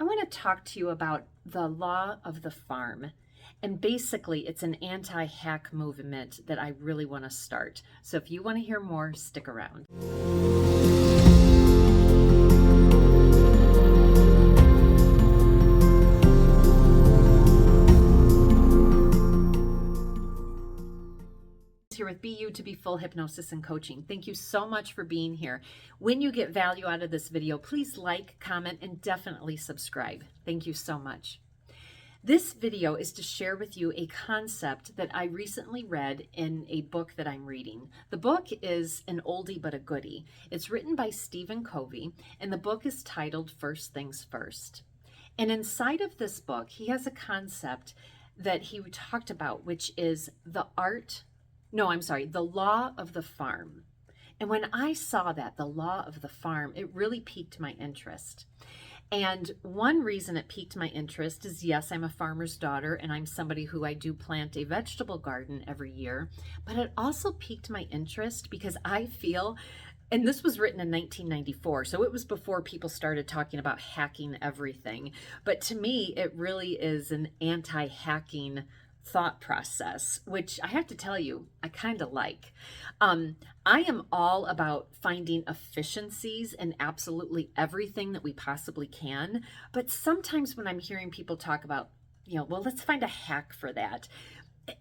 I want to talk to you about the law of the farm. And basically, it's an anti-hack movement that I really want to start. So if you want to hear more, stick around. Here with BU to be Full Hypnosis and Coaching. Thank you so much for being here. When you get value out of this video, please like, comment, and definitely subscribe. Thank you so much. This video is to share with you a concept that I recently read in a book that I'm reading. The book is an oldie but a goodie. It's written by Steven Covey, and the book is titled First Things First. And inside of this book, he has a concept that he talked about, which is the law of the farm. And when I saw that, the law of the farm, it really piqued my interest. And one reason it piqued my interest is, yes, I'm a farmer's daughter and I'm somebody who I do plant a vegetable garden every year, but it also piqued my interest because I feel, and this was written in 1994, so it was before people started talking about hacking everything. But to me, it really is an anti-hacking thought process, which I have to tell you, I kind of like. I am all about finding efficiencies in absolutely everything that we possibly can. But sometimes when I'm hearing people talk about, well, let's find a hack for that.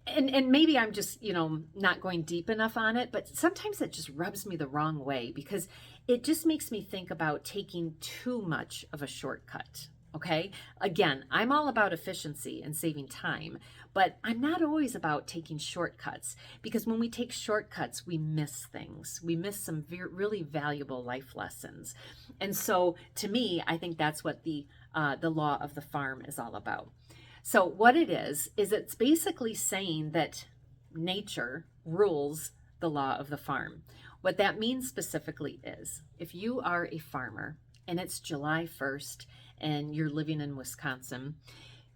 And maybe I'm just, not going deep enough on it, but sometimes it just rubs me the wrong way because it just makes me think about taking too much of a shortcut. Okay. Again, I'm all about efficiency and saving time, but I'm not always about taking shortcuts because when we take shortcuts, we miss things. We miss some really valuable life lessons. And so to me, I think that's what the law of the farm is all about. So what it is it's basically saying that nature rules the law of the farm. What that means specifically is if you are a farmer and it's July 1st, and you're living in Wisconsin,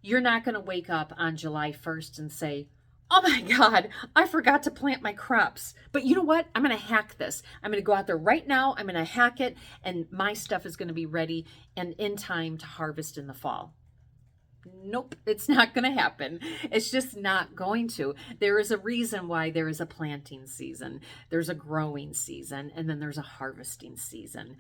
you're not going to wake up on July 1st and say, oh my God, I forgot to plant my crops. But you know what? I'm going to hack this. I'm going to go out there right now. I'm going to hack it, and my stuff is going to be ready and in time to harvest in the fall. Nope, it's not going to happen. It's just not going to. There is a reason why there is a planting season, there's a growing season, and then there's a harvesting season,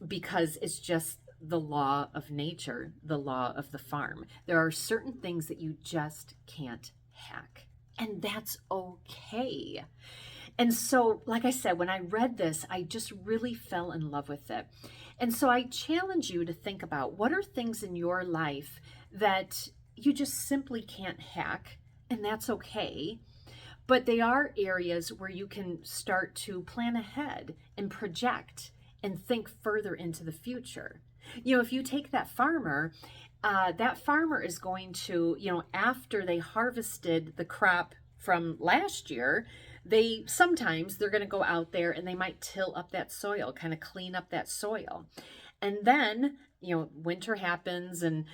because it's just the law of nature, the law of the farm. There are certain things that you just can't hack, and that's okay. And so, like I said, when I read this, I just really fell in love with it. And so I challenge you to think about what are things in your life that you just simply can't hack, and that's okay. But they are areas where you can start to plan ahead and project and think further into the future. If you take that farmer is going to, after they harvested the crop from last year, sometimes they're going to go out there and they might till up that soil, kind of clean up that soil. And then, winter happens and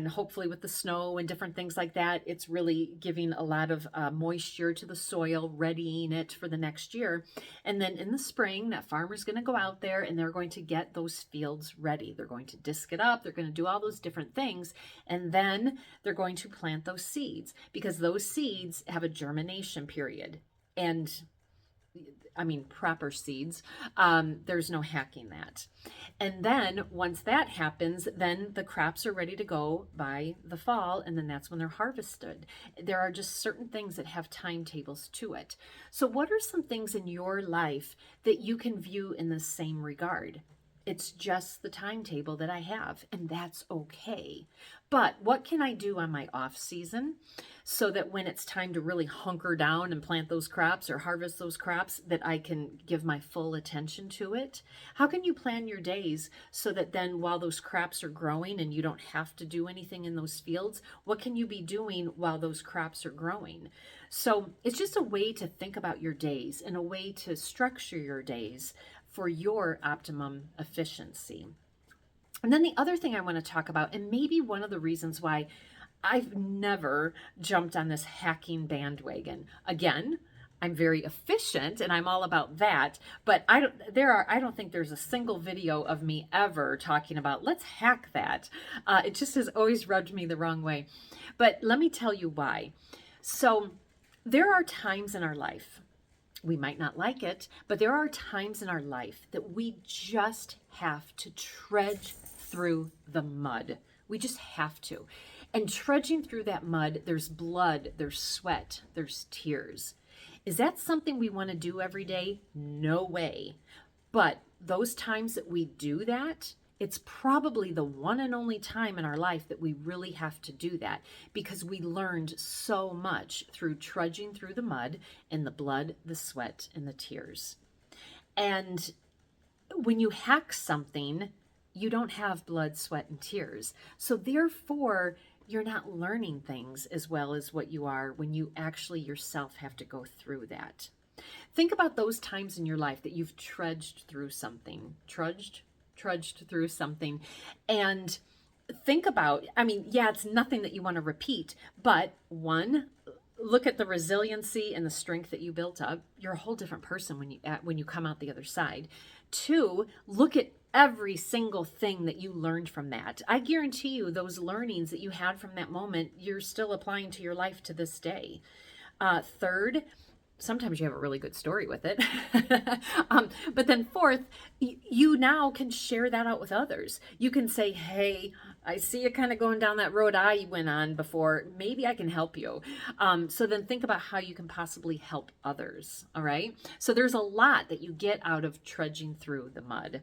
hopefully with the snow and different things like that, it's really giving a lot of moisture to the soil, readying it for the next year. And then in the spring, that farmer's going to go out there and they're going to get those fields ready. They're going to disc it up. They're going to do all those different things. And then they're going to plant those seeds because those seeds have a germination period. And proper seeds. There's no hacking that. And then once that happens, then the crops are ready to go by the fall, and then that's when they're harvested. There are just certain things that have timetables to it. So what are some things in your life that you can view in the same regard? It's just the timetable that I have, and that's okay. But what can I do on my off season so that when it's time to really hunker down and plant those crops or harvest those crops, that I can give my full attention to it? How can you plan your days so that then while those crops are growing and you don't have to do anything in those fields, what can you be doing while those crops are growing? So it's just a way to think about your days and a way to structure your days for your optimum efficiency. And then the other thing I want to talk about, and maybe one of the reasons why I've never jumped on this hacking bandwagon. Again, I'm very efficient and I'm all about that, but I don't think there's a single video of me ever talking about let's hack that. It just has always rubbed me the wrong way. But let me tell you why. So there are times in our life, we might not like it, but there are times in our life that we just have to trudge through the mud. We just have to. And trudging through that mud, there's blood, there's sweat, there's tears. Is that something we want to do every day? No way. But those times that we do that, it's probably the one and only time in our life that we really have to do that, because we learned so much through trudging through the mud and the blood, the sweat, and the tears. And when you hack something, you don't have blood, sweat, and tears. So therefore, you're not learning things as well as what you are when you actually yourself have to go through that. Think about those times in your life that you've trudged through something, trudged through something. And think about, I mean, yeah, it's nothing that you want to repeat, but one, look at the resiliency and the strength that you built up. You're a whole different person when you come out the other side. Two, look at every single thing that you learned from that. I guarantee you those learnings that you had from that moment, you're still applying to your life to this day. Third, sometimes you have a really good story with it. But then fourth, you now can share that out with others. You can say, hey, I see you kind of going down that road I went on before. Maybe I can help you. So then think about how you can possibly help others. All right. So there's a lot that you get out of trudging through the mud.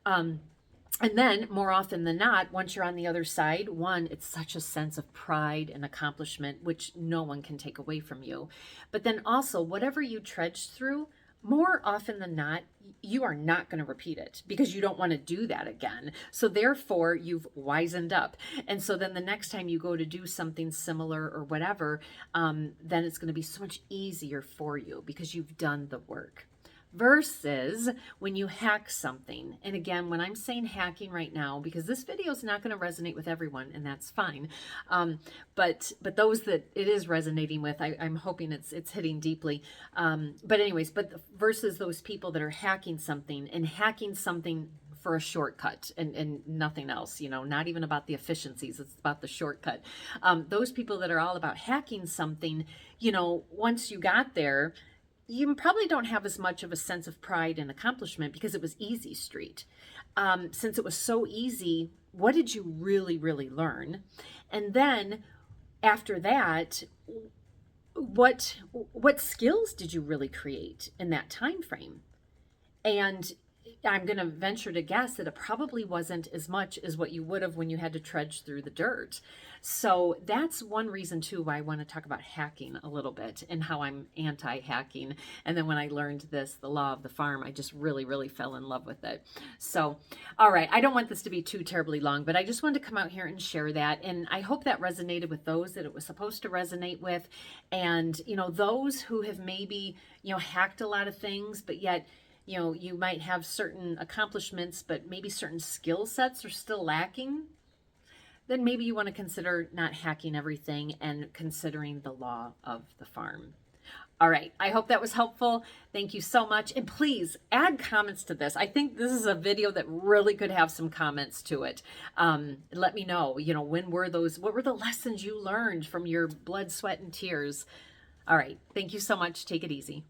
And then more often than not, once you're on the other side, one, it's such a sense of pride and accomplishment, which no one can take away from you. But then also, whatever you trudged through, more often than not, you are not going to repeat it because you don't want to do that again. So therefore, you've wisened up. And so then the next time you go to do something similar or whatever, then it's going to be so much easier for you because you've done the work. Versus when you hack something. And again, when I'm saying hacking right now, because this video is not going to resonate with everyone, and that's fine. But those that it is resonating with, I'm hoping it's hitting deeply. But anyways, versus those people that are hacking something for a shortcut and nothing else, not even about the efficiencies, it's about the shortcut. Those people that are all about hacking something, once you got there, you probably don't have as much of a sense of pride and accomplishment because it was easy street. Since it was so easy, what did you really, really learn? And then after that, what skills did you really create in that time frame? And I'm going to venture to guess that it probably wasn't as much as what you would have when you had to trudge through the dirt. So that's one reason too why I want to talk about hacking a little bit and how I'm anti-hacking. And then when I learned this, the law of the farm, I just really, really fell in love with it. So, all right, I don't want this to be too terribly long, but I just wanted to come out here and share that. And I hope that resonated with those that it was supposed to resonate with. And, those who have maybe, hacked a lot of things, but yet, you might have certain accomplishments, but maybe certain skill sets are still lacking, then maybe you want to consider not hacking everything and considering the law of the farm. All right, I hope that was helpful. Thank you so much. And please add comments to this. I think this is a video that really could have some comments to it. Let me know, what were the lessons you learned from your blood, sweat, and tears? All right, thank you so much. Take it easy.